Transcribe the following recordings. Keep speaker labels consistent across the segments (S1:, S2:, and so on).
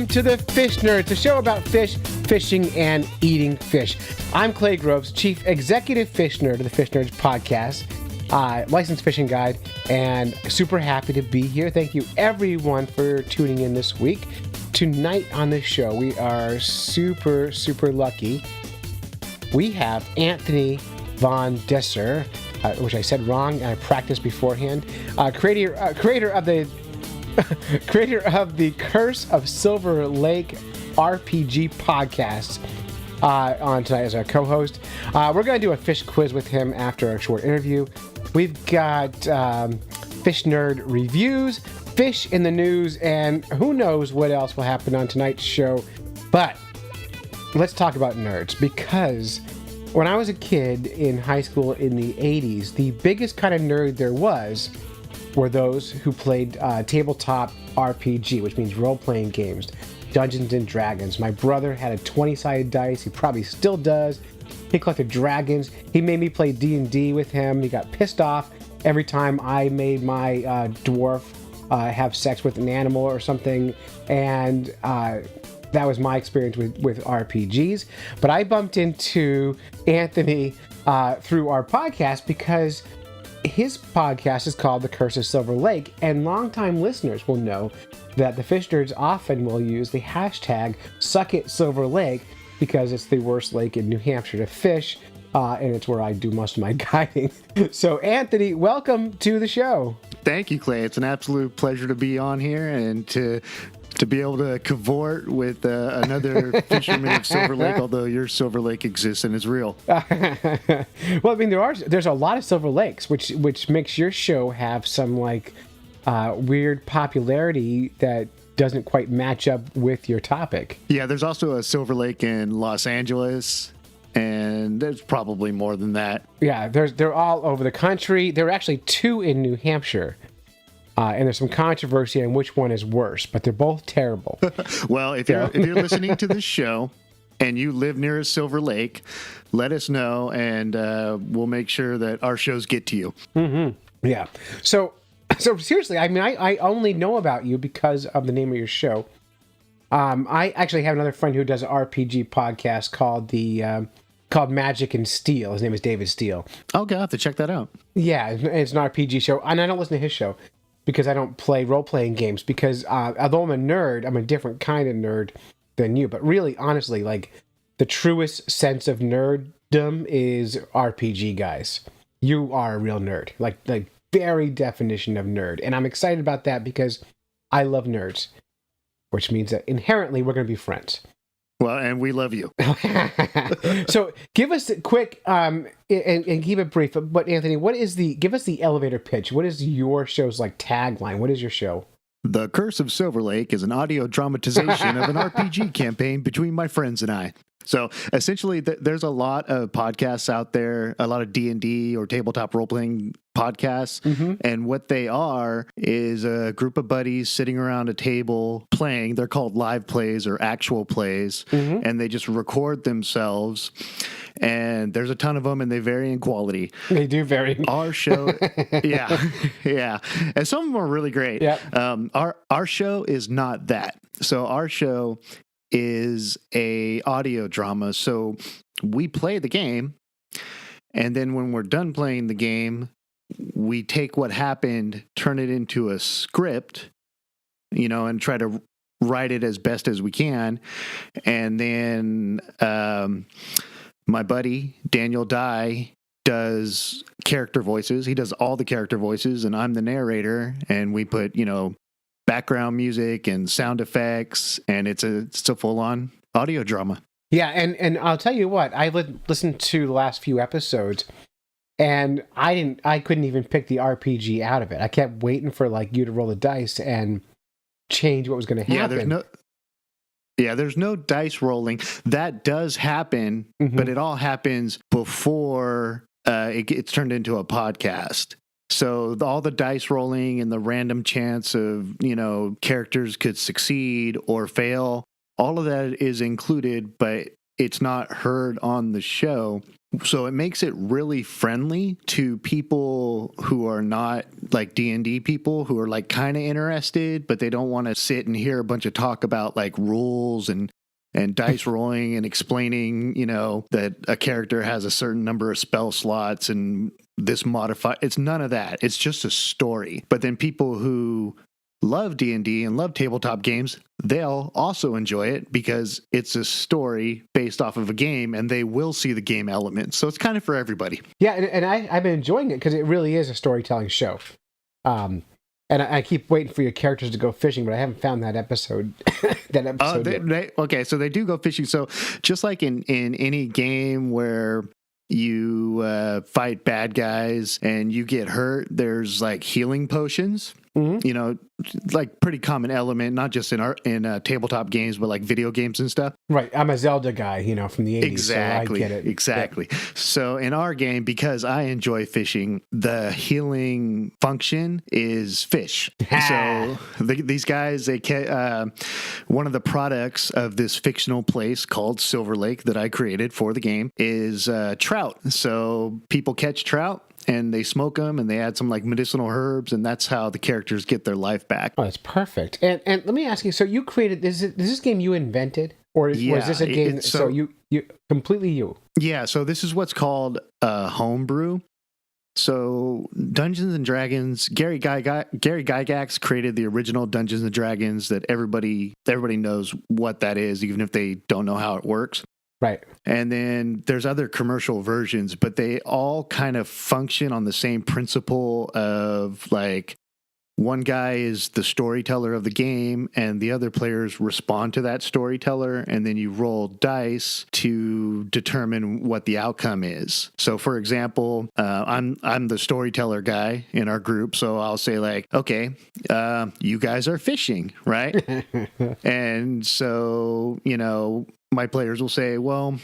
S1: Welcome to the Fish Nerds, the show about fish, fishing, and eating fish. I'm Clay Groves, Chief Executive Fish Nerd of the Fish Nerds podcast, licensed fishing guide, and super happy to be here. Thank you everyone for tuning in this week. Tonight on the show, we are super lucky. We have Anthony Von Desser, which I said wrong and I practiced beforehand, creator of the creator of the Curse of Silver Lake RPG podcast, on tonight as our co-host. We're going to do a fish quiz with him after our short interview. We've got Fish Nerd reviews, fish in the news, and who knows what else will happen on tonight's show. But let's talk about nerds, because when I was a kid in high school in the 80s, the biggest kind of nerd there were those who played tabletop RPG, which means role-playing games, Dungeons and Dragons. My brother had a 20-sided dice. He probably still does. He collected dragons. He made me play D&D with him. He got pissed off every time I made my dwarf have sex with an animal or something, and that was my experience with RPGs. But I bumped into Anthony through our podcast because his podcast is called The Curse of Silver Lake, and longtime listeners will know that the Fish Nerds often will use the hashtag #SuckItSilverLake because it's the worst lake in New Hampshire to fish, and it's where I do most of my guiding. So, Anthony, welcome to the show.
S2: Thank you, Clay. It's an absolute pleasure to be on here and to be able to cavort with another fisherman of Silver Lake, although your Silver Lake exists and is real.
S1: Well, I mean, there's a lot of Silver Lakes, which makes your show have some weird popularity that doesn't quite match up with your topic.
S2: Yeah, there's also a Silver Lake in Los Angeles, and there's probably more than that.
S1: Yeah, they're all over the country. There are actually 2 in New Hampshire. And there's some controversy on which one is worse, but they're both terrible.
S2: Well, if you're listening to this show and you live near a Silver Lake, let us know, and we'll make sure that our shows get to you.
S1: Mm-hmm. Yeah. So seriously, I mean, I only know about you because of the name of your show. I actually have another friend who does an RPG podcast called Magic and Steel. His name is David Steele.
S2: Okay, I'll have to check that out.
S1: Yeah, it's an RPG show, and I don't listen to his show because I don't play role-playing games, because although I'm a nerd, I'm a different kind of nerd than you. But really, honestly, the truest sense of nerddom is RPG guys. You are a real nerd, like very definition of nerd. And I'm excited about that because I love nerds, which means that inherently we're going to be friends.
S2: Well, and we love you.
S1: So give us a quick, and keep it brief, but Anthony, give us the elevator pitch. What is your show's tagline? What is your show?
S2: The Curse of Silver Lake is an audio dramatization of an RPG campaign between my friends and I. So essentially, there's a lot of podcasts out there, a lot of D&D or tabletop role-playing podcasts, and what they are is a group of buddies sitting around a table playing. They're called live plays or actual plays, and they just record themselves, and there's a ton of them, and they vary in quality.
S1: They do vary.
S2: Our show, yeah, and some of them are really great.
S1: Yep.
S2: Our show is not that. So our show is a audio drama. So we play the game, and then when we're done playing the game, we take what happened, turn it into a script, and try to write it as best as we can. And then my buddy Daniel Dye does character voices. He does all the character voices, and I'm the narrator, and we put background music and sound effects, and it's a full-on audio drama.
S1: Yeah, and I'll tell you what, I listened to the last few episodes, and I couldn't even pick the RPG out of it. I kept waiting for you to roll the dice and change what was going to happen.
S2: There's no dice rolling. That does happen, but it all happens before it gets turned into a podcast. So all the dice rolling and the random chance of, characters could succeed or fail, all of that is included, but it's not heard on the show. So it makes it really friendly to people who are not like D&D people who are like kind of interested, but they don't want to sit and hear a bunch of talk about like rules and dice rolling and explaining, you know, that a character has a certain number of spell slots and this modify. It's none of that. It's just a story. But then people who love D&D and love tabletop games, they'll also enjoy it because it's a story based off of a game and they will see the game elements. So it's kind of for everybody.
S1: Yeah, and I've been enjoying it because it really is a storytelling show. And I keep waiting for your characters to go fishing, but I haven't found that episode. Yet.
S2: Okay, so they do go fishing. So just like in any game where you fight bad guys and you get hurt, there's like healing potions. Mm-hmm. You know, like pretty common element, not just in tabletop games, but like video games and stuff.
S1: Right. I'm a Zelda guy, you know, from the 80s.
S2: Exactly.
S1: So I get it.
S2: Exactly. Yeah. So in our game, because I enjoy fishing, the healing function is fish. So these guys, one of the products of this fictional place called Silver Lake that I created for the game is trout. So people catch trout and they smoke them and they add some like medicinal herbs, and that's how the characters get their life back.
S1: Oh, that's perfect. And let me ask you, so you created, is this game you invented? Or was this a game, so you completely you? Yeah,
S2: so this is what's called a homebrew. So Dungeons and Dragons, Gary Gygax created the original Dungeons and Dragons that everybody knows what that is, even if they don't know how it works.
S1: Right.
S2: And then there's other commercial versions, but they all kind of function on the same principle of like one guy is the storyteller of the game and the other players respond to that storyteller, and then you roll dice to determine what the outcome is. So for example, I'm the storyteller guy in our group, so I'll say like, okay, you guys are fishing, right? And so, you know, my players will say, well,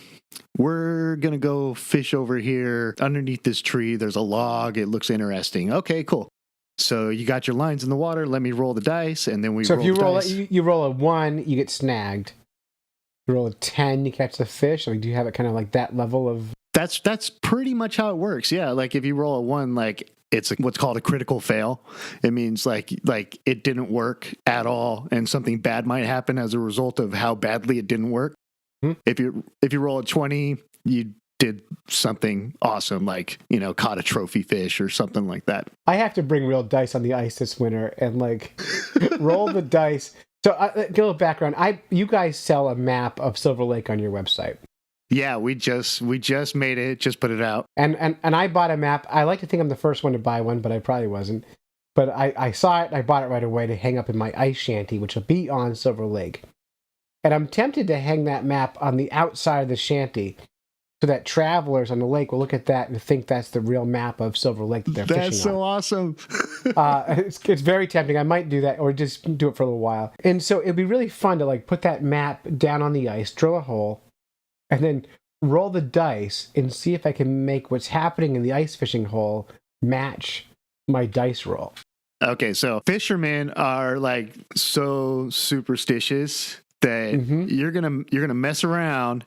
S2: we're going to go fish over here underneath this tree. There's a log. It looks interesting. Okay, cool. So you got your lines in the water. Let me roll the dice, and then
S1: So if you roll a 1, you get snagged. You roll a 10, you catch the fish. Like, do you have it kind of like that level of?
S2: That's pretty much how it works. Yeah, like if you roll a 1, like it's what's called a critical fail. It means like it didn't work at all, and something bad might happen as a result of how badly it didn't work. Hmm. If you roll a 20, you did something awesome, like, you know, caught a trophy fish or something like that.
S1: I have to bring real dice on the ice this winter and like roll the dice. So get a little background. You guys sell a map of Silver Lake on your website.
S2: Yeah, we just made it, just put it out.
S1: And I bought a map. I like to think I'm the first one to buy one, but I probably wasn't. But I saw it, and I bought it right away to hang up in my ice shanty, which will be on Silver Lake. And I'm tempted to hang that map on the outside of the shanty so that travelers on the lake will look at that and think that's the real map of Silver Lake that they're fishing on.
S2: That's so awesome.
S1: It's very tempting. I might do that or just do it for a little while. And so it'd be really fun to like put that map down on the ice, drill a hole, and then roll the dice and see if I can make what's happening in the ice fishing hole match my dice roll.
S2: Okay, so fishermen are like so superstitious that you're gonna mess around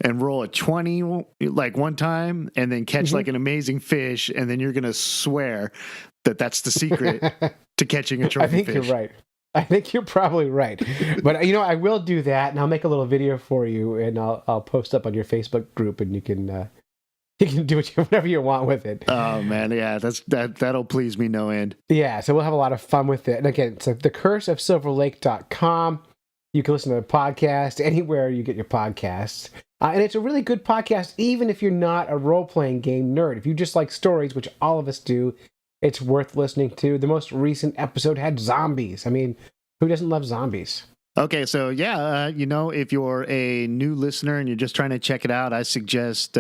S2: and roll a 20 like one time and then catch like an amazing fish, and then you're gonna swear that that's the secret to catching a trophy fish.
S1: I think you're right. I think you're probably right. But, you know, I will do that, and I'll make a little video for you, and I'll post up on your Facebook group, and you can do whatever you want with it.
S2: Oh, man, yeah, that'll please me no end.
S1: Yeah, so we'll have a lot of fun with it. And again, it's thecurseofsilverlake.com. You can listen to the podcast anywhere you get your podcasts. And it's a really good podcast, even if you're not a role-playing game nerd. If you just like stories, which all of us do, it's worth listening to. The most recent episode had zombies. I mean, who doesn't love zombies?
S2: Okay, so yeah, you know, if you're a new listener and you're just trying to check it out, I suggest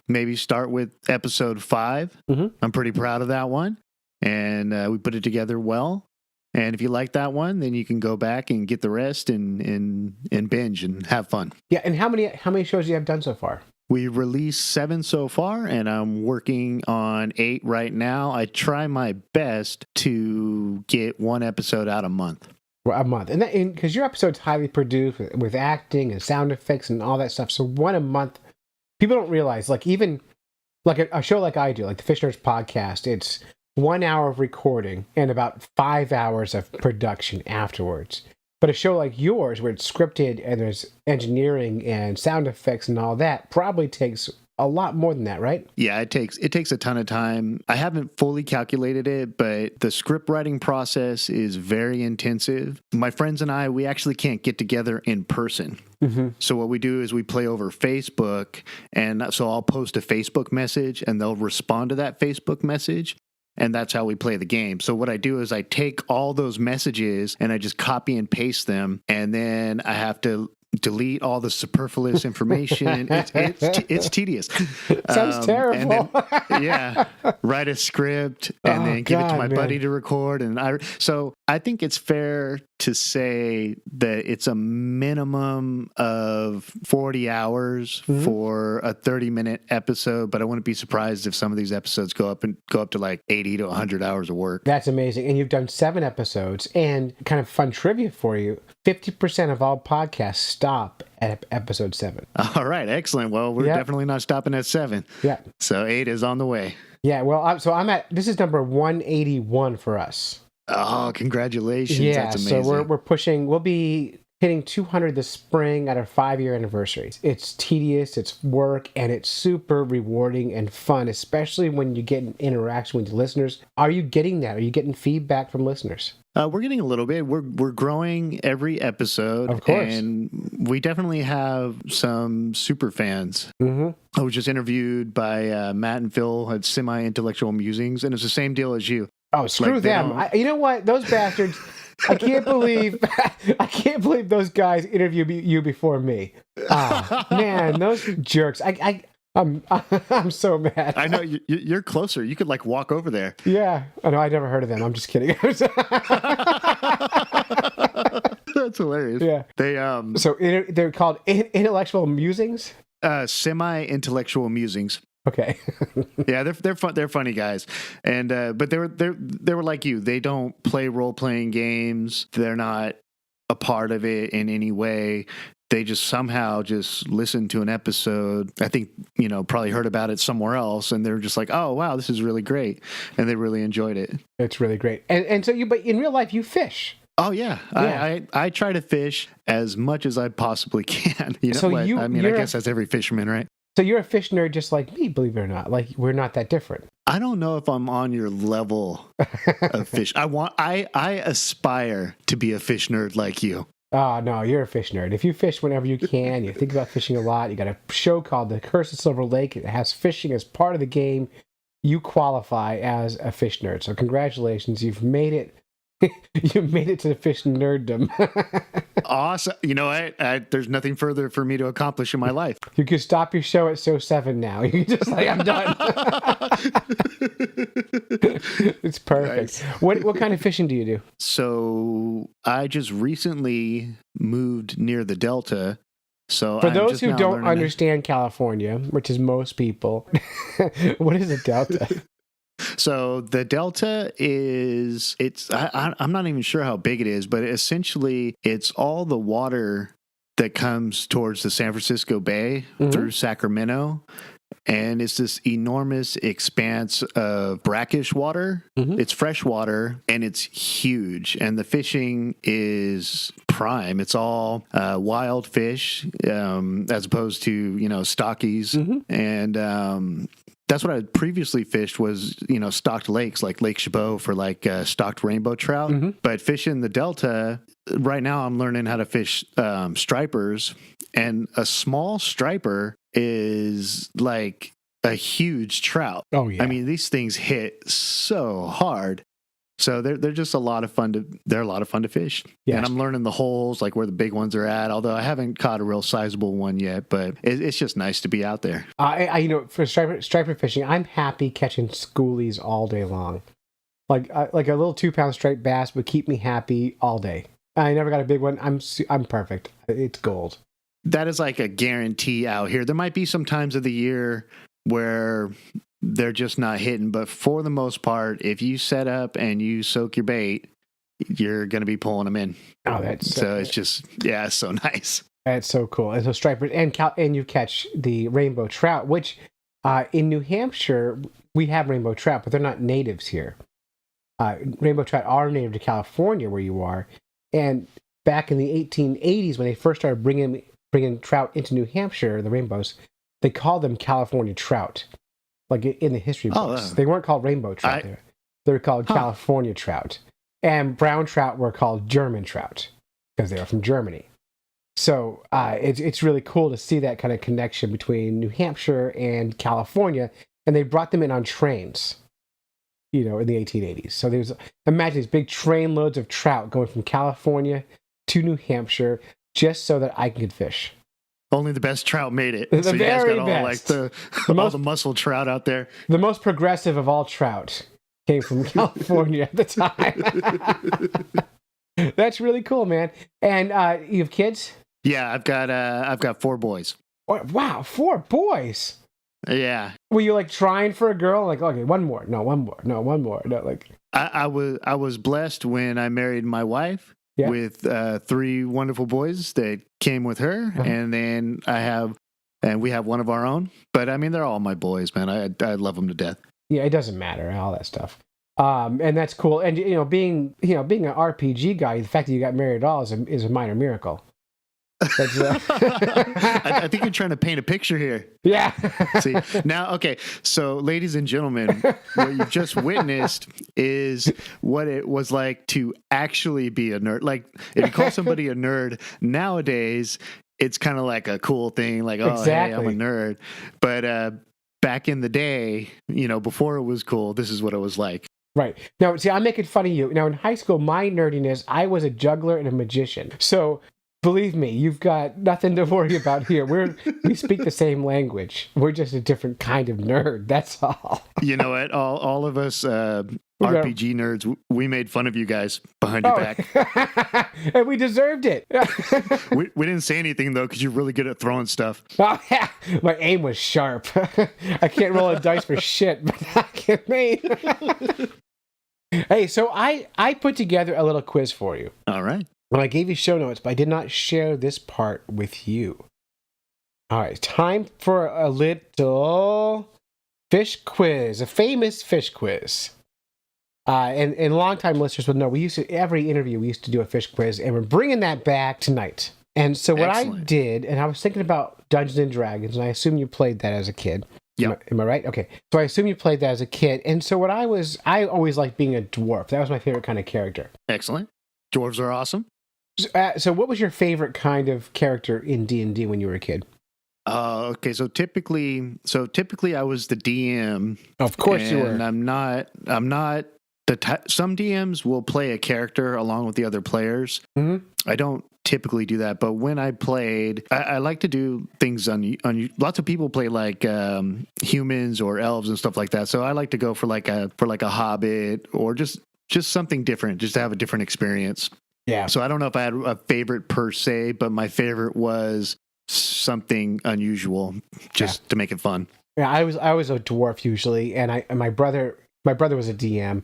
S2: maybe start with episode 5. I'm pretty proud of that one, and we put it together well. And if you like that one, then you can go back and get the rest and binge and have fun.
S1: Yeah, and how many shows do you have done so far?
S2: We released 7 so far, and I'm working on 8 right now. I try my best to get 1 episode out a month.
S1: A month. And because your episode's highly produced with acting and sound effects and all that stuff. So 1 a month, people don't realize, like, even like a show like I do, like the Fish Nerds podcast, it's 1 hour of recording and about 5 hours of production afterwards. But a show like yours, where it's scripted and there's engineering and sound effects and all that, probably takes a lot more than that, right?
S2: Yeah, it takes a ton of time. I haven't fully calculated it, but the script writing process is very intensive. My friends and I, we actually can't get together in person. Mm-hmm. So what we do is we play over Facebook, and so I'll post a Facebook message and they'll respond to that Facebook message. And that's how we play the game. So what I do is I take all those messages and I just copy and paste them, and then I have to delete all the superfluous information. It's tedious.
S1: Sounds terrible.
S2: And then, write a script and then give it to my buddy to record. So I think it's fair to say that it's a minimum of 40 hours for a 30-minute episode, but I wouldn't be surprised if some of these episodes go up to like 80 to 100 hours of work.
S1: That's amazing. And you've done 7 episodes, and kind of fun trivia for you, 50% of all podcasts stop at episode 7.
S2: All right, excellent. Well, we're definitely not stopping at 7.
S1: Yeah.
S2: So 8 is on the way.
S1: Yeah, well, this is number 181 for us.
S2: Oh, congratulations.
S1: Yeah,
S2: that's amazing.
S1: So we're pushing, we'll be hitting 200 this spring at our 5-year anniversary. It's tedious, it's work, and it's super rewarding and fun, especially when you get an interaction with the listeners. Are you getting that? Are you getting feedback from listeners?
S2: We're getting a little bit. We're growing every episode.
S1: Of course.
S2: And we definitely have some super fans.
S1: Mm-hmm.
S2: I was just interviewed by Matt and Phil at Semi-Intellectual Musings, and it's the same deal as you.
S1: Oh, screw them. You know what? Those bastards, I can't believe those guys interviewed you before me. Oh, man, those jerks. I'm so mad.
S2: I know you're closer. You could like walk over there.
S1: Yeah. I know. I never heard of them. I'm just kidding.
S2: That's hilarious.
S1: Yeah. They're called Intellectual Musings.
S2: Semi-Intellectual Musings.
S1: Okay.
S2: Yeah, they're fun. They're funny guys, and but they were like you. They don't play role playing games. They're not a part of it in any way. They just somehow just listened to an episode. I think probably heard about it somewhere else, and they're just like, "Oh wow, this is really great," and they really enjoyed it.
S1: It's really great. And so but in real life, you fish.
S2: Oh yeah. I try to fish as much as I possibly can. You know,
S1: so
S2: what? I guess that's every fisherman, right?
S1: So you're a fish nerd just like me, believe it or not. Like, we're not that different.
S2: I don't know if I'm on your level of fish. I aspire to be a fish nerd like you.
S1: Oh, no, you're a fish nerd. If you fish whenever you can, you think about fishing a lot, you got a show called The Curse of Silver Lake. It has fishing as part of the game. You qualify as a fish nerd. So congratulations. You've made it. You made it to the fish nerddom.
S2: Awesome. You know what? There's nothing further for me to accomplish in my life.
S1: You can stop your show at show 7 now. You can just like, I'm done. It's perfect. Nice. What kind of fishing do you do?
S2: So I just recently moved near the Delta. So
S1: for those who don't understand California, which is most people, what is a Delta?
S2: So the Delta I'm not even sure how big it is, but essentially it's all the water that comes towards the San Francisco Bay through Sacramento. And it's this enormous expanse of brackish water. Mm-hmm. It's fresh water, and it's huge. And the fishing is prime. It's all wild fish as opposed to, stockies. Mm-hmm. And that's what I previously fished was, stocked lakes like Lake Chabot for like stocked rainbow trout. Mm-hmm. But fishing the Delta, right now I'm learning how to fish stripers. And a small striper is like a huge trout.
S1: Oh, yeah.
S2: I mean, these things hit so hard. So they're just a lot of fun to fish. Yes. And I'm learning the holes, like where the big ones are at, although I haven't caught a real sizable one yet, but it's just nice to be out there.
S1: For striper fishing, I'm happy catching schoolies all day long. Like a little 2-pound striped bass would keep me happy all day. I never got a big one. I'm perfect. It's gold.
S2: That is like a guarantee out here. There might be some times of the year where they're just not hitting, but for the most part, if you set up and you soak your bait, you're going to be pulling them in.
S1: Oh, that's
S2: so it's just, it's so nice.
S1: That's so cool. And so stripers and you catch the rainbow trout, which in New Hampshire we have rainbow trout, but they're not natives here. Rainbow trout are native to California, where you are. And back in the 1880s, when they first started bringing trout into New Hampshire, the rainbows, they called them California trout, like in the history books. They weren't called rainbow trout there. They were called California trout. And brown trout were called German trout because they were from Germany. So it's really cool to see that kind of connection between New Hampshire and California. And they brought them in on trains, in the 1880s. So imagine these big train loads of trout going from California to New Hampshire just so that I can fish.
S2: Only the best trout made it.
S1: The
S2: so you guys
S1: very
S2: got all
S1: best.
S2: all the muscle trout out there.
S1: The most progressive of all trout came from California at the time. That's really cool, man. And you have kids?
S2: Yeah, I've got 4 boys.
S1: Wow, 4 boys.
S2: Yeah.
S1: Were you like trying for a girl? Like, okay, one more. No, one more. No, one more. No, like.
S2: I was blessed when I married my wife with 3 wonderful boys that came with her, and then we have one of our own. But I mean, they're all my boys, man. I love them to death.
S1: Yeah, it doesn't matter, all that stuff. And that's cool. And being an RPG guy, the fact that you got married at all is a minor miracle.
S2: I think you're trying to paint a picture here.
S1: Yeah.
S2: See, now, okay. So, ladies and gentlemen, what you've just witnessed is what it was like to actually be a nerd. Like, if you call somebody a nerd nowadays, it's kind of like a cool thing. Like, oh, hey, I'm a nerd. But back in the day, before it was cool, this is what it was like.
S1: Right. Now, see, I'm making fun of you. Now, in high school, my nerdiness, I was a juggler and a magician. So, believe me, you've got nothing to worry about here. We speak the same language. We're just a different kind of nerd. That's all.
S2: You know what? All of us RPG nerds, we made fun of you guys behind your back.
S1: And we deserved it.
S2: we didn't say anything, though, because you're really good at throwing stuff.
S1: Oh, yeah. My aim was sharp. I can't roll a dice for shit, but look at me. Hey, so I put together a little quiz for you.
S2: All right.
S1: Well, I gave you show notes, but I did not share this part with you. All right, time for a little fish quiz, a famous fish quiz. And longtime listeners would know, every interview we used to do a fish quiz, and we're bringing that back tonight. And so what I did, and I was thinking about Dungeons and Dragons, and I assume you played that as a kid.
S2: Yeah.
S1: Am I right? Okay. So I assume you played that as a kid. And so I always liked being a dwarf. That was my favorite kind of character.
S2: Excellent. Dwarves are awesome.
S1: So what was your favorite kind of character in D&D when you were a kid?
S2: Okay, so typically I was the DM.
S1: Of course you were.
S2: And I'm not some DMs will play a character along with the other players.
S1: Mm-hmm.
S2: I don't typically do that, but when I played, I like to do things on lots of people play like humans or elves and stuff like that. So I like to go for like a hobbit or just something different, just to have a different experience.
S1: Yeah.
S2: So I don't know if I had a favorite per se, but my favorite was something unusual, just to make it fun.
S1: Yeah, I was a dwarf usually, and my brother was a DM,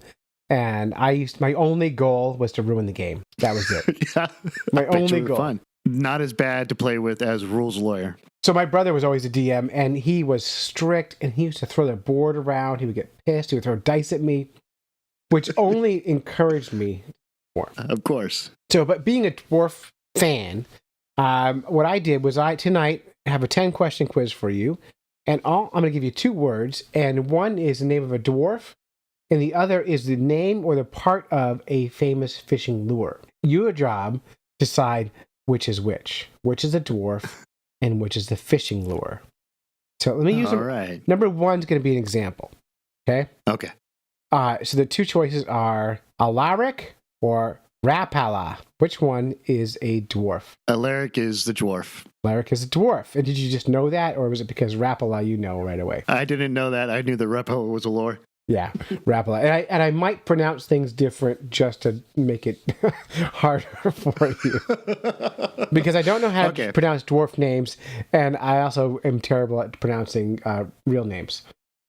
S1: and my only goal was to ruin the game. That was it.
S2: Yeah,
S1: my only goal.
S2: Fun. Not as bad to play with as rules lawyer.
S1: So my brother was always a DM, and he was strict, and he used to throw the board around. He would get pissed. He would throw dice at me, which only encouraged me more.
S2: Of course.
S1: So, but being a dwarf fan, what I did was tonight have a 10-question quiz for you, and I'm going to give you 2 words, and one is the name of a dwarf, and the other is the name or the part of a famous fishing lure. Your job, decide which is which is a dwarf, and which is the fishing lure. So let me use
S2: right.
S1: Number 1 is going to be an example. Okay?
S2: Okay.
S1: So the 2 choices are Alaric or Rapala. Which one is a dwarf?
S2: Alaric is the dwarf.
S1: Alaric is a dwarf. And did you just know that, or was it because Rapala you know right away?
S2: I didn't know that. I knew that Rapala was a lore.
S1: Yeah, Rapala. And I might pronounce things different just to make it harder for you. Because I don't know how to pronounce dwarf names, and I also am terrible at pronouncing real names.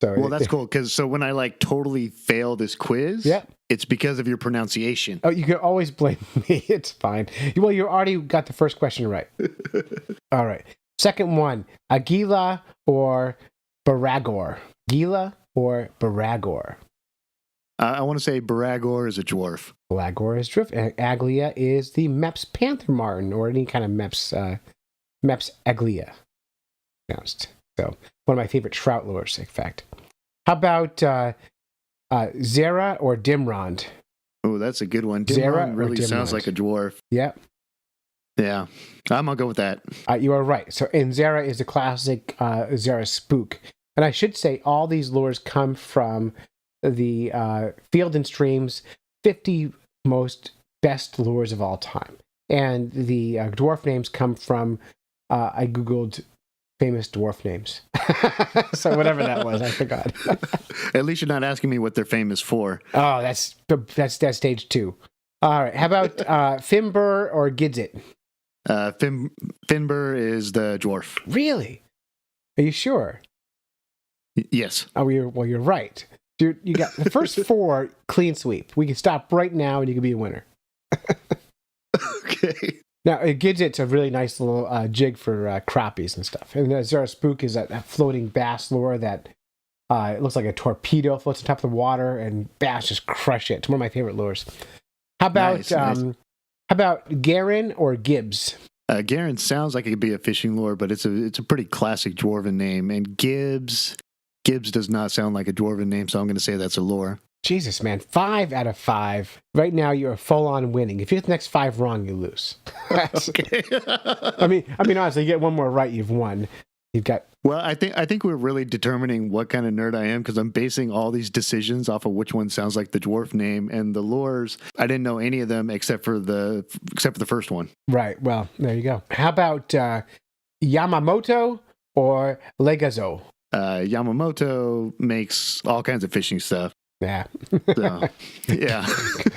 S1: So
S2: well, that's cool, because when I totally fail this quiz, It's because of your pronunciation.
S1: Oh, you can always blame me. It's fine. Well, you already got the first question right. All right. Second one, Aguila or Baragor? Gila or Baragor?
S2: I want to say Baragor is a dwarf.
S1: Baragor is dwarf, and Aglia is the Mepps panther martin, or any kind of Mepps aglia. Pronounced. So, one of my favorite trout lures, in fact. How about Zera or Dimrond?
S2: Oh, that's a good one.
S1: Zera
S2: Dimrond
S1: or
S2: really sounds
S1: Dimrond?
S2: like a dwarf.
S1: Yep.
S2: Yeah, I'm going to go with that.
S1: You are right. So, and Zera is a classic Zera spook. And I should say all these lures come from the Field and Stream's 50 most best lures of all time. And the dwarf names come from, I Googled famous dwarf names. So whatever that was, I forgot.
S2: At least you're not asking me what they're famous for.
S1: Oh, that's stage 2. All right. How about Finbur or Gidzit?
S2: Finbur is the dwarf.
S1: Really? Are you sure?
S2: Yes.
S1: Oh, you're right. Dude, you got the first 4 clean sweep. We can stop right now and you can be a winner.
S2: Okay.
S1: Now, Gidzit's a really nice little jig for crappies and stuff. And Zara Spook is that floating bass lure that it looks like a torpedo, floats on top of the water, and bass just crush it. It's one of my favorite lures. How about
S2: Nice.
S1: How about Garen or Gibbs?
S2: Garen sounds like it could be a fishing lure, but it's a pretty classic dwarven name. And Gibbs does not sound like a dwarven name, so I'm going to say that's a lure.
S1: Jesus, man, 5 out of 5. Right now, you're full on winning. If you get the next 5 wrong, you lose.
S2: Okay.
S1: I mean, honestly, you get one more right, you've won. You've got.
S2: Well, I think we're really determining what kind of nerd I am because I'm basing all these decisions off of which one sounds like the dwarf name, and the lures. I didn't know any of them except for the first one.
S1: Right. Well, there you go. How about Yamamoto or Legazo?
S2: Yamamoto makes all kinds of fishing stuff.
S1: Yeah.
S2: So, yeah.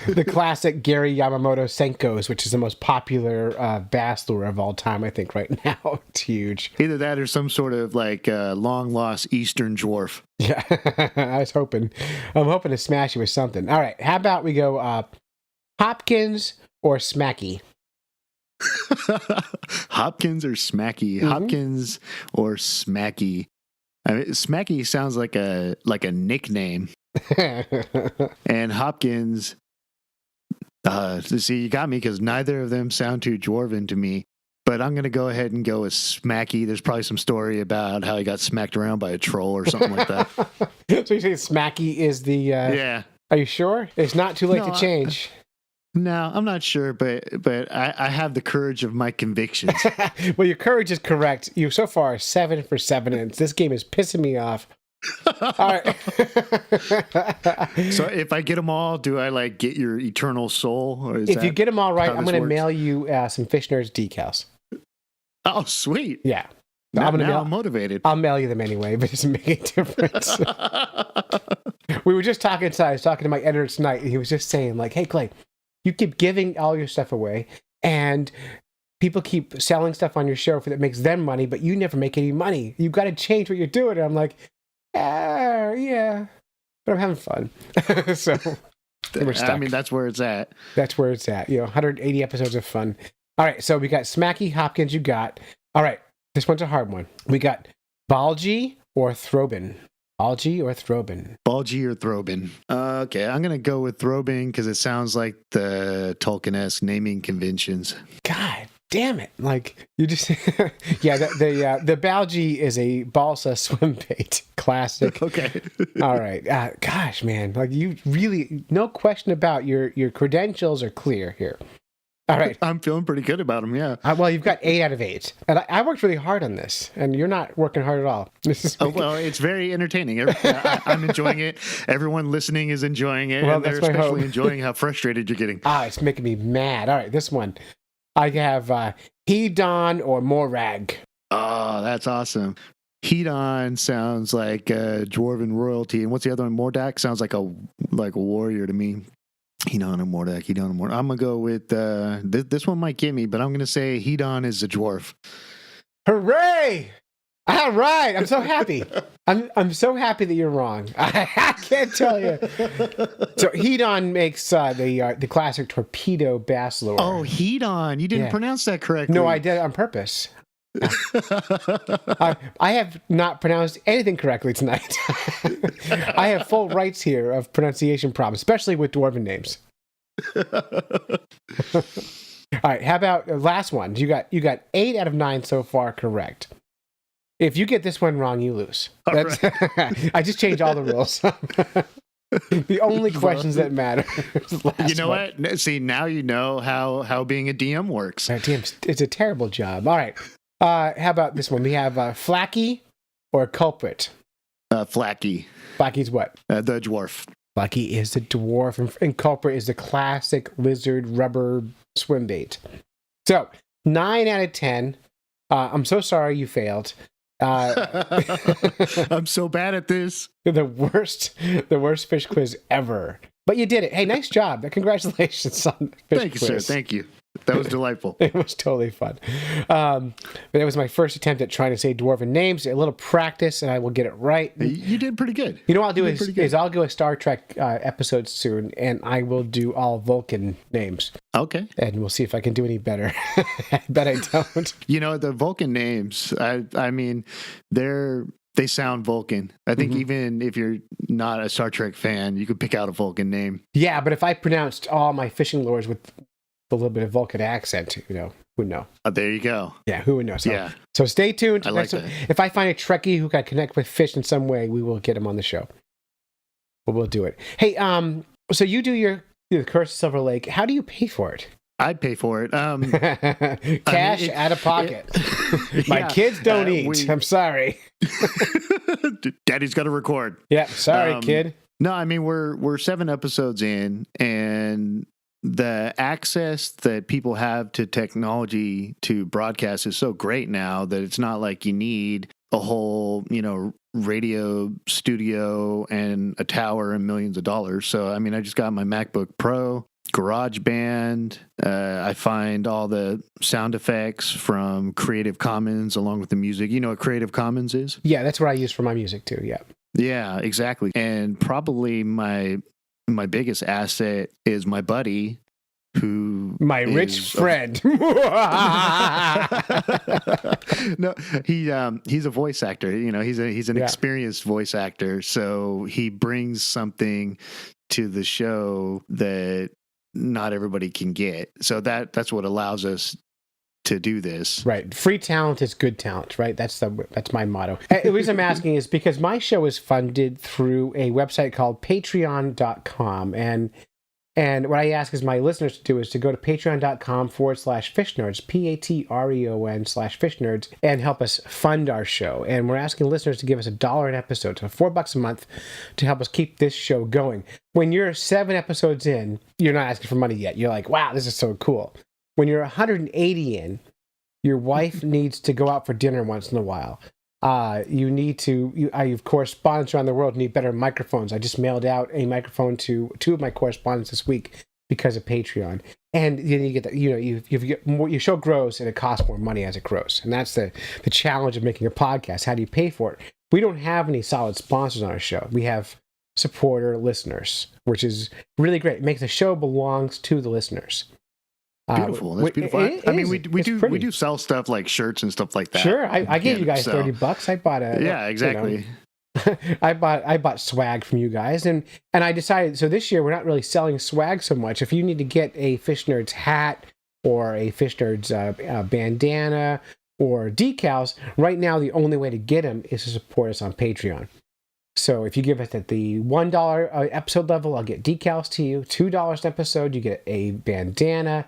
S1: The classic Gary Yamamoto Senkos, which is the most popular bass lure of all time, I think, right now. It's huge.
S2: Either that or some sort of like long lost Eastern dwarf.
S1: Yeah. I'm hoping to smash you with something. All right. How about we go Hopkins or Smacky?
S2: Hopkins or Smacky?
S1: Mm-hmm.
S2: Hopkins or Smacky? I mean, Smacky sounds like a nickname. And Hopkins, see, you got me because neither of them sound too dwarven to me. But I'm going to go ahead and go with Smacky. There's probably some story about how he got smacked around by a troll or something like that.
S1: So you say Smacky is the...
S2: Yeah.
S1: Are you sure? It's not too late to change.
S2: No, I'm not sure, but I have the courage of my convictions.
S1: Well, your courage is correct. You so far are 7 for 7, and this game is pissing me off. All right.
S2: So if I get them all, do I like get your eternal soul? Or is
S1: If you get them all right,
S2: how
S1: I'm
S2: this
S1: going to
S2: works?
S1: mail you some Fish Nerds decals.
S2: Oh, sweet.
S1: Yeah.
S2: Now
S1: I'm
S2: I'm motivated.
S1: I'll mail you them anyway, but it doesn't make any difference. We were just talking inside. I was talking to my editor tonight, and he was just saying, like, hey, Clay, you keep giving all your stuff away, and people keep selling stuff on your show that makes them money, but you never make any money. You've got to change what you're doing. And I'm like, yeah, but I'm having fun. So we're stuck.
S2: I mean, that's where it's at.
S1: That's where it's at. 180 episodes of fun. All right, so we got Smacky, Hopkins, you got. All right, this one's a hard one. We got Balgi or Throbin. Balgi or Throbin?
S2: Balgi or Throbin? Okay, I'm going to go with Throbin because it sounds like the naming conventions.
S1: God damn it. Like, you just... Yeah, the Balgi is a balsa swim bait. Classic.
S2: Okay.
S1: All right. Gosh, man. Like, you really... No question about your credentials are clear here. All right.
S2: I'm feeling pretty good about them, yeah.
S1: Well, you've got 8 out of 8. And I worked really hard on this, and you're not working hard at all. This is
S2: Well, it's very entertaining. I'm enjoying it. Everyone listening is enjoying it.
S1: Well,
S2: and they're
S1: that's my
S2: especially
S1: hope.
S2: enjoying how frustrated you're getting.
S1: it's making me mad. All right, this one. I have Hedon or Morag.
S2: Oh, that's awesome. Hedon sounds like dwarven royalty. And what's the other one? Mordak sounds like a warrior to me. Hedon or Mordak. I'm going to go with, this one might get me, but I'm going to say Hedon is a dwarf.
S1: Hooray! All right, I'm so happy. I'm so happy that you're wrong. I can't tell you. So Hedon makes the classic torpedo bass lure.
S2: Oh, Hedon. You didn't pronounce that correctly.
S1: No, I did it on purpose. I have not pronounced anything correctly tonight. I have full rights here of pronunciation problems, especially with dwarven names. All right, how about the last one? You got 8 out of 9 so far correct. If you get this one wrong, you lose. That's, right. I just changed all the rules. The only questions that matter.
S2: You know what? See, now you know how being a DM works.
S1: It's a terrible job. All right. How about this one? We have Flacky or Culprit.
S2: Flacky.
S1: Flacky's what?
S2: The dwarf.
S1: Flacky is the dwarf, and Culprit is the classic lizard rubber swim bait. So 9 out of 10. I'm so sorry you failed.
S2: I'm so bad at this.
S1: The worst fish quiz ever. But you did it. Hey, nice job. Congratulations on the fish
S2: Thank
S1: quiz.
S2: You, sir. Thank you. That was delightful.
S1: It was totally fun. But it was my first attempt at trying to say dwarven names. A little practice, and I will get it right.
S2: You did pretty good.
S1: You know what I'll do is I'll do a Star Trek episode soon, and I will do all Vulcan names.
S2: Okay.
S1: And we'll see if I can do any better. I bet I don't.
S2: You know, the Vulcan names, I mean, they sound Vulcan. I think even if you're not a Star Trek fan, you could pick out a Vulcan name.
S1: Yeah, but if I pronounced all my fishing lures with a little bit of Vulcan accent, who would know?
S2: There you go.
S1: Yeah, who would know? So,
S2: yeah.
S1: So stay tuned.
S2: I like that.
S1: If I find a Trekkie who can connect with fish in some way, we will get him on the show. We'll do it. Hey, so you do your Curse of Silver Lake. How do you pay for it?
S2: I'd pay for it.
S1: Cash out of pocket. My kids don't eat. I'm sorry.
S2: Daddy's got to record.
S1: Yeah, sorry, kid.
S2: No, I mean we're 7 episodes in, and the access that people have to technology to broadcast is so great now that it's not like you need a whole, radio studio and a tower and millions of dollars. So, I mean, I just got my MacBook Pro, GarageBand. I find all the sound effects from Creative Commons along with the music. You know what Creative Commons is?
S1: Yeah, that's what I use for my music too. Yeah.
S2: Yeah, exactly. And probably my biggest asset is my buddy, who
S1: my rich friend.
S2: No, he's a voice actor. He's an experienced voice actor. So he brings something to the show that not everybody can get. So that's what allows us to do this.
S1: Right. Free talent is good talent, right? That's my motto. The reason I'm asking is because my show is funded through a website called patreon.com. And what I ask is my listeners to do is to go to patreon.com/fishnerds, Patreon/fishnerds, and help us fund our show. And we're asking listeners to give us $1 an episode, so $4 a month, to help us keep this show going. When you're 7 episodes in, you're not asking for money yet. You're like, wow, this is so cool. When you're 180 in, your wife needs to go out for dinner once in a while. You've correspondents around the world need better microphones. I just mailed out a microphone to 2 of my correspondents this week because of Patreon. And you get that, you get more, your show grows and it costs more money as it grows. And that's the challenge of making a podcast. How do you pay for it? We don't have any solid sponsors on our show. We have supporter listeners, which is really great. It makes the show belongs to the listeners.
S2: Beautiful. That's beautiful. We do sell stuff like shirts and stuff like that.
S1: Sure, I gave you guys $30. I bought a
S2: exactly.
S1: I bought swag from you guys, and I decided. So this year we're not really selling swag so much. If you need to get a Fish Nerds hat or a Fish Nerds bandana or decals, right now the only way to get them is to support us on Patreon. So if you give us at the $1 episode level, I'll get decals to you. $2 an episode, you get a bandana.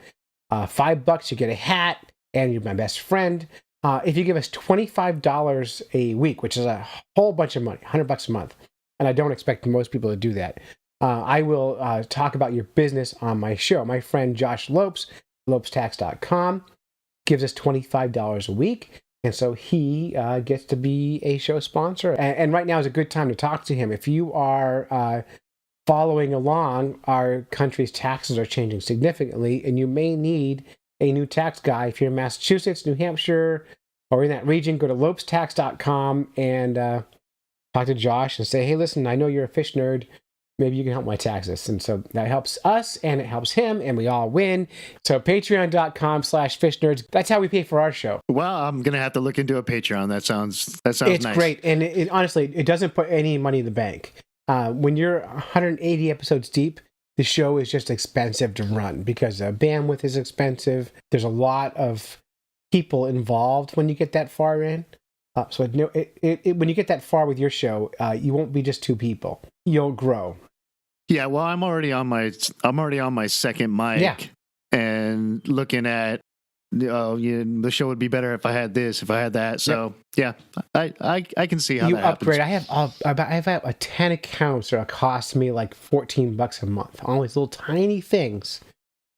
S1: $5, you get a hat, and you're my best friend. If you give us $25 a week, which is a whole bunch of money, $100 a month, and I don't expect most people to do that, I will talk about your business on my show. My friend Josh Lopes, lopestax.com, gives us $25 a week, and so he gets to be a show sponsor. And right now is a good time to talk to him. If you are following along, our country's taxes are changing significantly, and you may need a new tax guy if you're in Massachusetts, New Hampshire, or in that region, go to lopestax.com and talk to Josh and say, hey, listen, I know you're a fish nerd. Maybe you can help my taxes. And so that helps us and it helps him and we all win. So patreon.com/fishnerds. That's how we pay for our show.
S2: Well, I'm going to have to look into a Patreon. That sounds
S1: It's
S2: nice.
S1: great. And it honestly, it doesn't put any money in the bank. When you're 180 episodes deep, the show is just expensive to run because bandwidth is expensive. There's a lot of people involved when you get that far in. So when you get that far with your show, you won't be just two people. You'll grow.
S2: Yeah, well, I'm already on my second mic, and looking at, the show would be better if I had this, if I had that. So I can see how
S1: you
S2: that
S1: upgrade.
S2: happens.
S1: I have 10 accounts that cost me like $14 a month. All these little tiny things,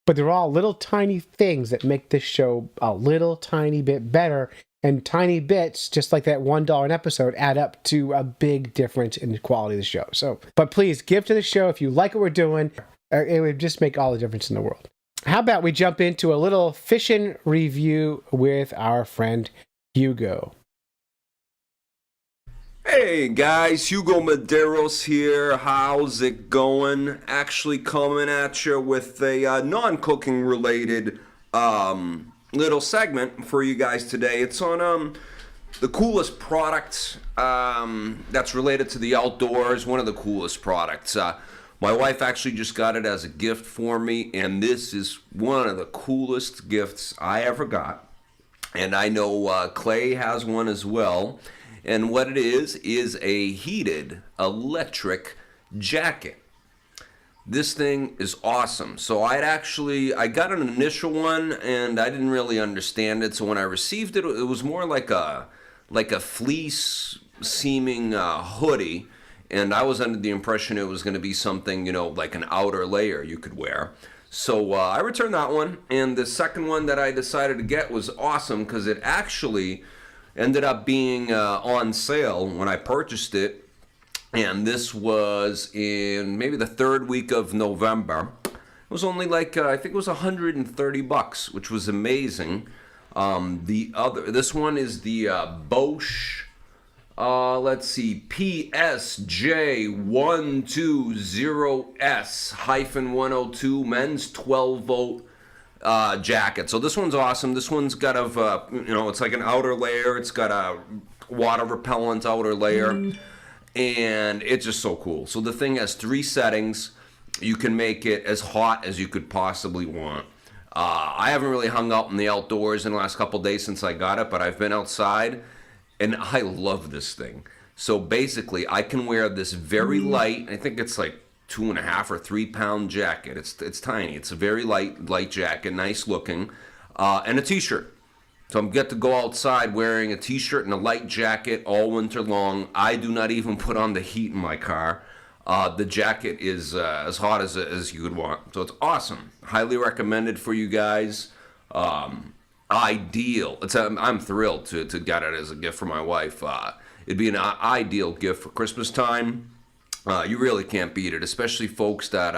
S1: but they're all little tiny things that make this show a little tiny bit better. And tiny bits, just like that $1 an episode, add up to a big difference in the quality of the show. So, but please give to the show if you like what we're doing. It would just make all the difference in the world. How about we jump into a little fishing review with our friend Hugo?
S3: Hey guys, Hugo Medeiros here. How's it going? Actually coming at you with a non-cooking related little segment for you guys today. It's on the coolest product that's related to the outdoors. One of the coolest products. My wife actually just got it as a gift for me, and this is one of the coolest gifts I ever got. And I know Clay has one as well. And what it is a heated electric jacket. This thing is awesome. So I got an initial one and I didn't really understand it. So when I received it, it was more like a fleece seeming hoodie. And I was under the impression it was going to be something, like an outer layer you could wear. So I returned that one. And the second one that I decided to get was awesome because it actually ended up being on sale when I purchased it. And this was in maybe the third week of November. It was only like, I think it was $130, which was amazing. This one is the Bosch, PSJ120S-102 men's 12 volt jacket. So this one's awesome. This one's got it's like an outer layer. It's got a water repellent outer layer. And it's just so cool. So the thing has 3 settings. You can make it as hot as you could possibly want. I haven't really hung out in the outdoors in the last couple days since I got it, but I've been outside, and I love this thing. So basically, I can wear this very light, I think it's like 2.5 or 3 pound jacket. It's tiny. It's a very light jacket, nice looking, and a t-shirt. So I'm get to go outside wearing a t-shirt and a light jacket all winter long. I do not even put on the heat in my car. The jacket is as hot as you would want. So it's awesome. Highly recommended for you guys. Ideal. I'm thrilled to get it as a gift for my wife. It'd be an ideal gift for Christmas time. You really can't beat it, especially folks that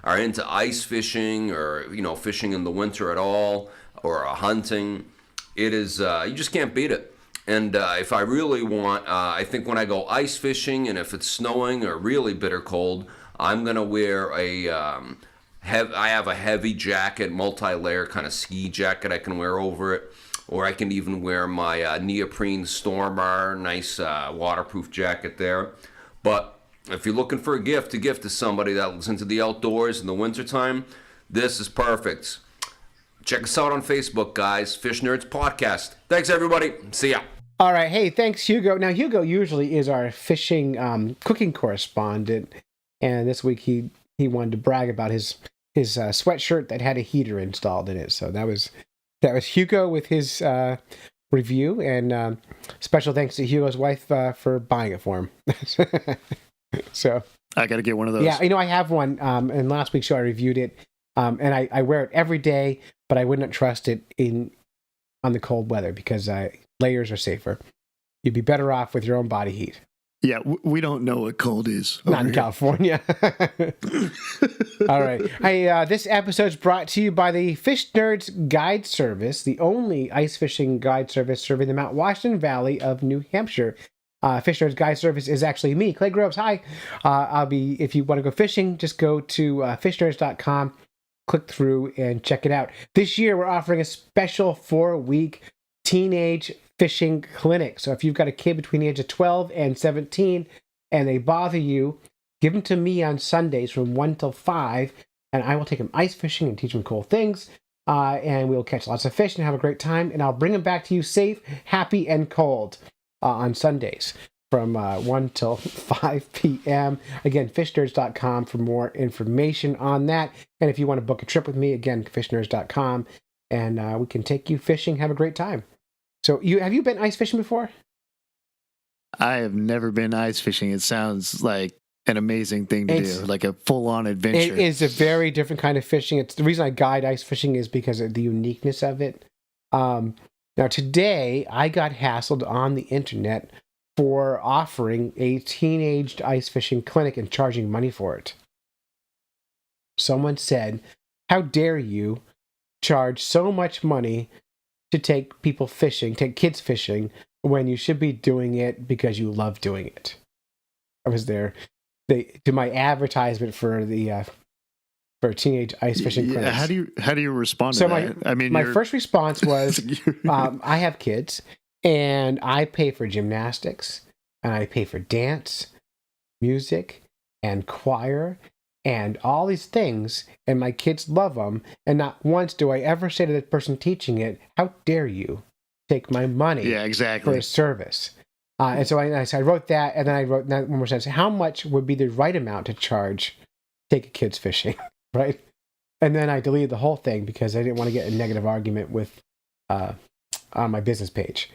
S3: are into ice fishing or fishing in the winter at all or hunting. It is, you just can't beat it. And if I really want, I think when I go ice fishing and if it's snowing or really bitter cold, I'm going to wear I have a heavy jacket, multi-layer kind of ski jacket I can wear over it. Or I can even wear my neoprene Stormer, nice waterproof jacket there. But if you're looking for a gift to give to somebody that's into the outdoors in the wintertime, this is perfect. Check us out on Facebook, guys. Fish Nerds Podcast. Thanks, everybody. See ya.
S1: All right. Hey, thanks, Hugo. Now, Hugo usually is our fishing cooking correspondent. And this week he wanted to brag about his sweatshirt that had a heater installed in it. So that was Hugo with his review. And special thanks to Hugo's wife for buying it for him. So
S2: I got to get one of those.
S1: Yeah, I have one. And last week's show I reviewed it. And I wear it every day, but I wouldn't trust it on the cold weather because layers are safer. You'd be better off with your own body heat.
S2: Yeah, we don't know what cold is.
S1: Not in
S2: here.
S1: California. All right. Hey, this episode is brought to you by the Fish Nerds Guide Service, the only ice fishing guide service serving the Mount Washington Valley of New Hampshire. Fish Nerds Guide Service is actually me, Clay Groves. Hi. If you want to go fishing, just go to fishnerds.com, click through, and check it out. This year, we're offering a special 4-week teenage fishing clinic. So if you've got a kid between the age of 12 and 17 and they bother you, give them to me on Sundays from 1 till 5, and I will take them ice fishing and teach them cool things. And we'll catch lots of fish and have a great time. And I'll bring them back to you safe, happy, and cold on Sundays from 1 till 5 p.m. Again, fishnerds.com for more information on that. And if you want to book a trip with me, again, fishnerds.com, and we can take you fishing, have a great time. So have you been ice fishing before?
S2: I have never been ice fishing. It sounds like an amazing thing to do, like a full-on adventure.
S1: It is a very different kind of fishing. It's the reason I guide ice fishing is because of the uniqueness of it. Now, today, I got hassled on the internet for offering a teenage ice fishing clinic and charging money for it. Someone said, "How dare you charge so much money to take kids fishing, when you should be doing it because you love doing it?" I was there. They do my advertisement for the for teenage ice fishing clinics.
S2: How do you respond to that?
S1: My first response was, I have kids, and I pay for gymnastics, and I pay for dance, music, and choir, and all these things, and my kids love them, and not once do I ever say to the person teaching it, "How dare you take my money for a service?" And so I wrote that, and then I wrote one more sentence. How much would be the right amount to charge take a kids fishing, right? And then I deleted the whole thing because I didn't want to get a negative argument with on my business page.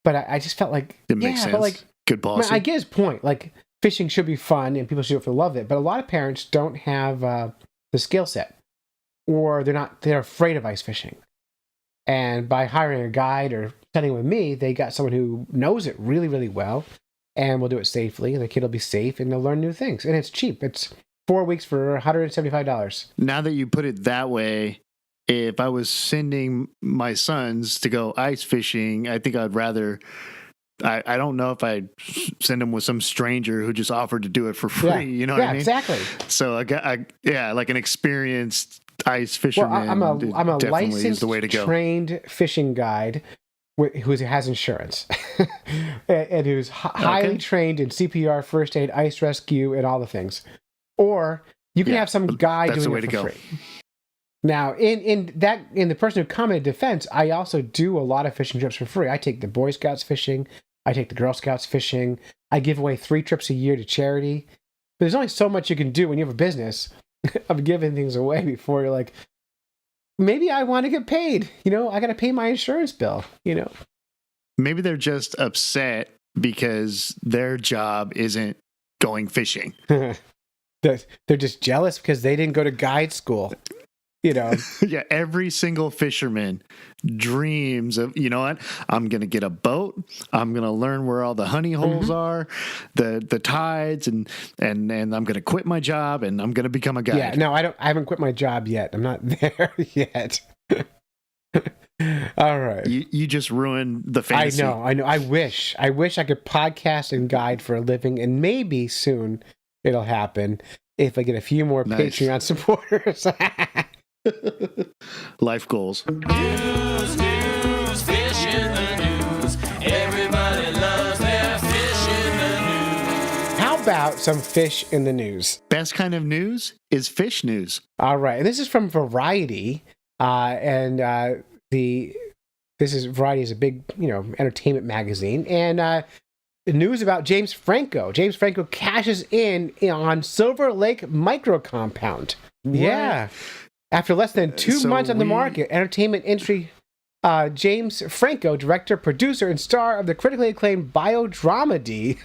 S1: But I just felt like,
S2: it makes sense.
S1: But like,
S2: good policy.
S1: I get his point. Like, fishing should be fun and people should do it for the love of it. But a lot of parents don't have the skill set, or they're afraid of ice fishing. And by hiring a guide or studying with me, they got someone who knows it really, really well and will do it safely. And the kid will be safe and they'll learn new things. And it's cheap. It's 4 weeks for $175.
S2: Now that you put it that way, if I was sending my sons to go ice fishing, I think I'd rather... I don't know if I'd send them with some stranger who just offered to do it for free.
S1: Yeah.
S2: You know what I mean?
S1: Exactly.
S2: So like an experienced ice fisherman.
S1: Well, I'm a licensed,
S2: the way to go.
S1: trained fishing guide who has insurance and who's highly trained in CPR, first aid, ice rescue, and all the things. Or you can have some guy doing it for free. Now, in the person who commented defense, I also do a lot of fishing trips for free. I take the Boy Scouts fishing. I take the Girl Scouts fishing. I give away 3 trips a year to charity. But there's only so much you can do when you have a business of giving things away before you're like, maybe I want to get paid. I got to pay my insurance bill,
S2: Maybe they're just upset because their job isn't going fishing.
S1: They're just jealous because they didn't go to guide school.
S2: Yeah, every single fisherman dreams of, you know what? I'm going to get a boat. I'm going to learn where all the honey holes are, the tides, and I'm going to quit my job and I'm going to become a guide.
S1: Yeah, no, I haven't quit my job yet. I'm not there yet. All right.
S2: You just ruined the fantasy.
S1: I know. I wish I could podcast and guide for a living, and maybe soon it'll happen if I get a few more Patreon supporters.
S2: Life goals.
S4: News, fish in the news. Everybody loves their fish in the news.
S1: How about some fish in the news?
S2: Best kind of news is fish news.
S1: All right, and this is from Variety, Variety is a big, entertainment magazine, and news about James Franco. James Franco cashes in on Silver Lake Micro Compound.
S2: What?
S1: Yeah. After less than 2 months on the market, entertainment industry James Franco, director, producer, and star of the critically acclaimed biodramedy,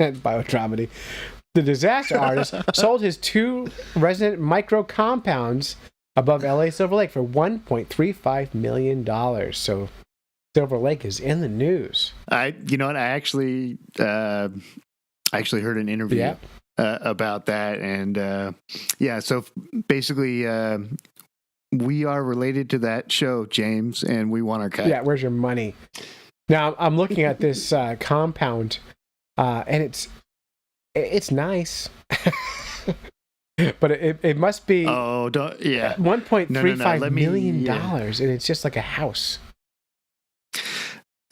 S1: The Disaster Artist, sold his 2 resident micro compounds above LA Silver Lake for $1.35 million. So Silver Lake is in the news.
S2: I I actually heard an interview about that. And so basically, we are related to that show, James, and we want our cut.
S1: Yeah, where's your money? Now, I'm looking at this compound, and it's nice. But it must be $1.35 million dollars, and it's just like a house.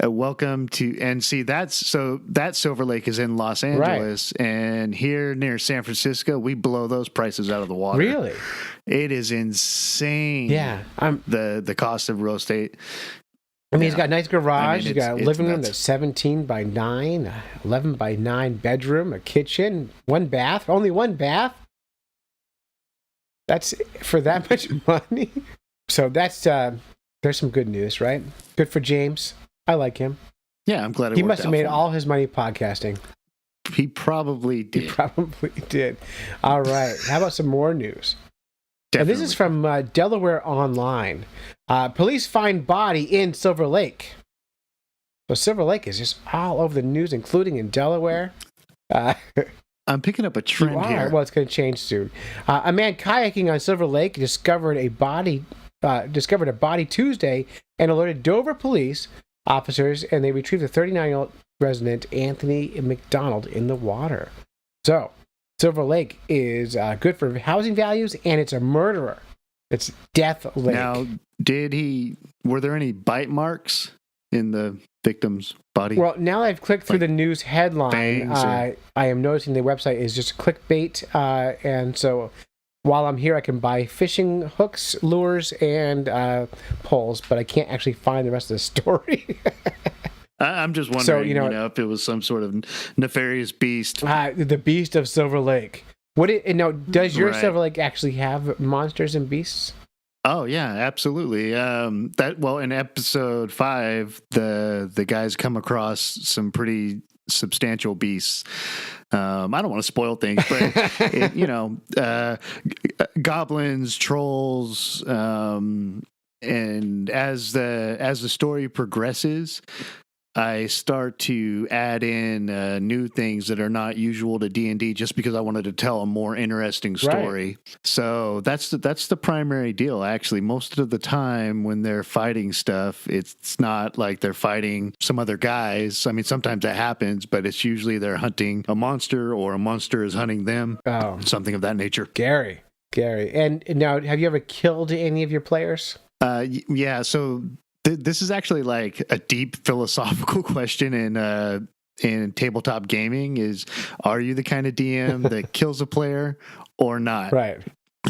S2: Welcome to, and see, that Silver Lake is in Los Angeles, and here near San Francisco, we blow those prices out of the water.
S1: Really?
S2: It is insane.
S1: Yeah,
S2: the cost of real estate.
S1: I mean, he's got a nice garage. He's got a living room that's 17 by 9, 11 by 9 bedroom, a kitchen, only one bath. That's for that much money. So there's some good news, right? Good for James. I like him.
S2: Yeah, I'm glad
S1: he must have made all his money podcasting.
S2: He probably did.
S1: All right. How about some more news? And this is from Delaware Online. Police find body in Silver Lake. So Silver Lake is just all over the news, including in Delaware.
S2: I'm picking up a trend here.
S1: Well, it's going to change soon. A man kayaking on Silver Lake discovered a body Tuesday and alerted Dover police officers, and they retrieved the 39-year-old resident Anthony McDonald in the water. So Silver Lake is good for housing values, and it's a murderer. It's Death Lake.
S2: Now, were there any bite marks in the victim's body?
S1: Well, now I've clicked through the news headline. I am noticing the website is just clickbait, and so while I'm here, I can buy fishing hooks, lures, and poles, but I can't actually find the rest of the story.
S2: I'm just wondering, if it was some sort of nefarious beast.
S1: The beast of Silver Lake. Does your Silver Lake actually have monsters and beasts?
S2: Oh yeah, absolutely. In episode 5, the guys come across some pretty substantial beasts. I don't want to spoil things, but goblins, trolls, and as the story progresses, I start to add in new things that are not usual to D&D just because I wanted to tell a more interesting story. Right. So that's the primary deal, actually. Most of the time when they're fighting stuff, it's not like they're fighting some other guys. I mean, sometimes that happens, but it's usually they're hunting a monster or a monster is hunting them. Oh. Something of that nature.
S1: Gary. And now, have you ever killed any of your players?
S2: Yeah, so this is actually like a deep philosophical question in tabletop gaming is, are you the kind of DM that kills a player or not?
S1: Right.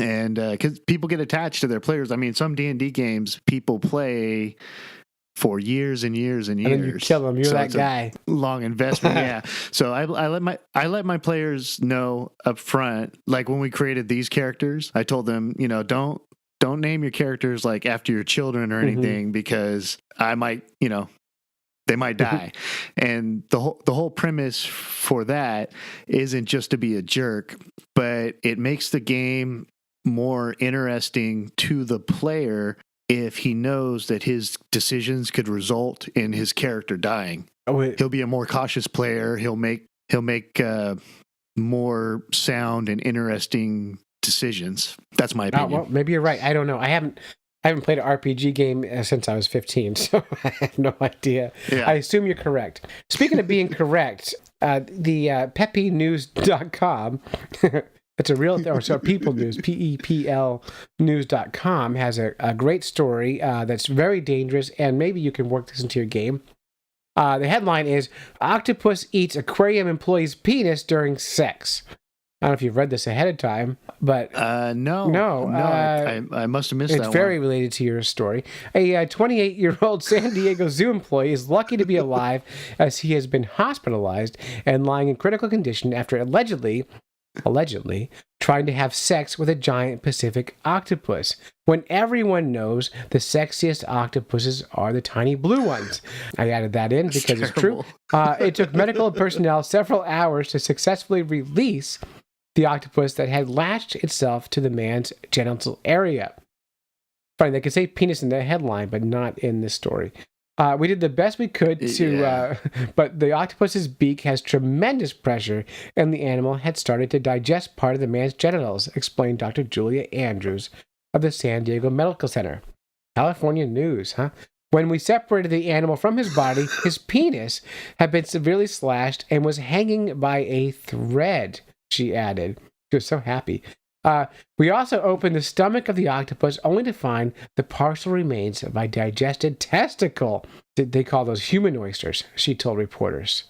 S2: And because people get attached to their players. I mean, some D&D games people play for years and years and years.
S1: And then you kill them. You're that guy.
S2: Long investment, yeah. So I let my players know up front, like when we created these characters, I told them, don't name your characters like after your children or anything, because I might, they might die. And the whole premise for that isn't just to be a jerk, but it makes the game more interesting to the player if he knows that his decisions could result in his character dying. He'll be a more cautious player. He'll make more sound and interesting decisions. That's my opinion.
S1: Well, maybe you're right. I don't know. I haven't played an RPG game since I was 15, so I have no idea. Yeah. I assume you're correct. Speaking of being correct, the peppynews.com, it's a real, or so People News, PEPL news.com has a great story that's very dangerous, and maybe you can work this into your game. The headline is, Octopus eats aquarium employee's penis during sex. I don't know if you've read this ahead of time, but
S2: no, I must have missed that one.
S1: It's very related to your story. A 28-year-old San Diego Zoo employee is lucky to be alive as he has been hospitalized and lying in critical condition after allegedly trying to have sex with a giant Pacific octopus, when everyone knows the sexiest octopuses are the tiny blue ones. I added that in because it's true. It took medical personnel several hours to successfully release the octopus that had latched itself to the man's genital area. Funny, they could say penis in the headline, but not in this story. We did the best we could to, but the octopus's beak has tremendous pressure, and the animal had started to digest part of the man's genitals, explained Dr. Julia Andrews of the San Diego Medical Center. California news, huh? When we separated the animal from his body, his penis had been severely slashed and was hanging by a thread, she added. She was so happy. We also opened the stomach of the octopus only to find the partial remains of a digested testicle. They call those human oysters, she told reporters.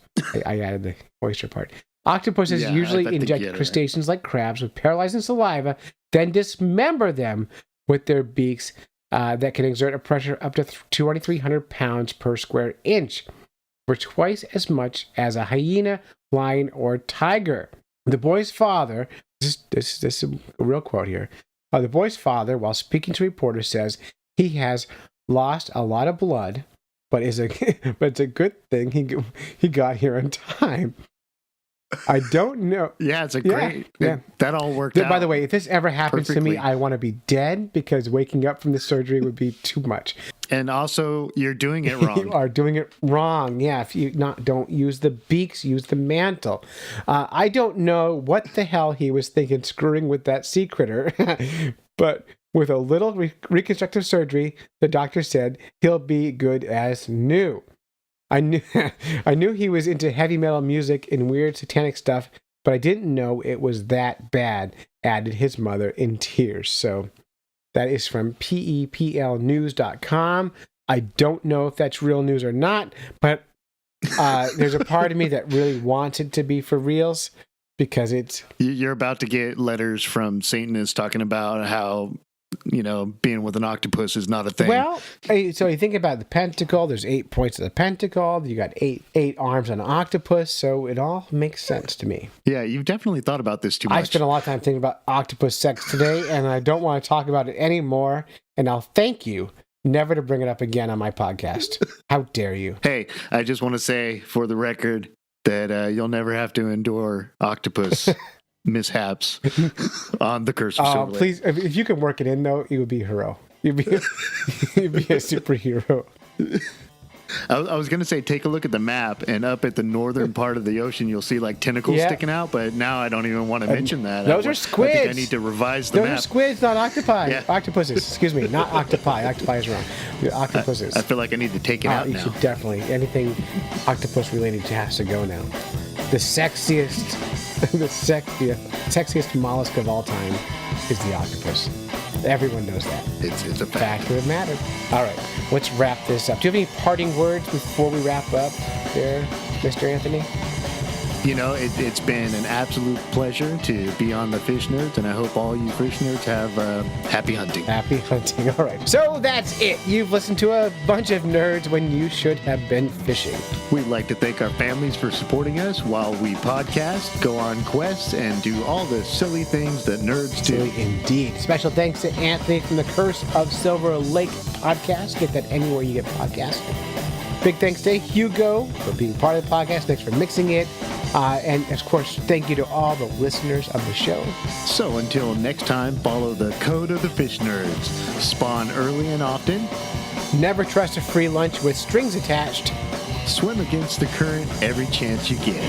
S1: I added the oyster part. Octopuses usually inject crustaceans like crabs with paralyzing saliva, then dismember them with their beaks that can exert a pressure up to 2,300 pounds per square inch, for twice as much as a hyena, lion, or tiger. The boy's father, this is a real quote here. The boy's father, while speaking to reporters, says he has lost a lot of blood, but it's a good thing he got here in time. I don't know.
S2: Yeah, it's a great. Yeah. That all worked out.
S1: By the way, if this ever happens to me, I want to be dead because waking up from the surgery would be too much.
S2: And also, you're doing it wrong.
S1: You are doing it wrong. Yeah, if you don't use the beaks, use the mantle. I don't know what the hell he was thinking screwing with that sea critter, but with a little reconstructive surgery, the doctor said he'll be good as new. I knew he was into heavy metal music and weird satanic stuff, but I didn't know it was that bad, added his mother in tears. So that is from peplnews.com. I don't know if that's real news or not, but there's a part of me that really wants it to be for reals because it's...
S2: You're about to get letters from Satanists talking about how... being with an octopus is not a thing.
S1: Well, so you think about the pentacle. There's 8 points of the pentacle. You got eight arms on an octopus. So it all makes sense to me.
S2: Yeah, you've definitely thought about this too much.
S1: I spent a lot of time thinking about octopus sex today, and I don't want to talk about it anymore. And I'll thank you never to bring it up again on my podcast. How dare you?
S2: Hey, I just want to say for the record that you'll never have to endure octopus mishaps on the Curse of Silver Lake.
S1: Please, if you can work it in, though, you would be a hero. You'd be a superhero.
S2: I was going to say, take a look at the map, and up at the northern part of the ocean, you'll see like tentacles sticking out, but now I don't even want to mention that.
S1: Those are squids.
S2: I think I need to revise the map.
S1: Those are squids, not octopi. Yeah. Octopuses. Excuse me, not octopi. Octopi is wrong. Octopuses.
S2: I feel like I need to take it out now.
S1: You should definitely. Anything octopus related has to go now. The sexiest mollusk of all time is the octopus. Everyone knows that.
S2: It's a fact.
S1: Of the matter. All right, let's wrap this up. Do you have any parting words before we wrap up there, Mr. Anthony?
S2: It's been an absolute pleasure to be on the Fish Nerds, and I hope all you fish nerds have happy hunting.
S1: Happy hunting. All right. So that's it. You've listened to a bunch of nerds when you should have been fishing.
S2: We'd like to thank our families for supporting us while we podcast, go on quests, and do all the silly things that nerds do.
S1: Silly indeed. Special thanks to Anthony from the Curse of Silver Lake podcast. Get that anywhere you get podcasts. Big thanks to Hugo for being part of the podcast. Thanks for mixing it. And, of course, thank you to all the listeners of the show.
S2: So until next time, follow the code of the Fish Nerds. Spawn early and often.
S1: Never trust a free lunch with strings attached.
S2: Swim against the current every chance you get.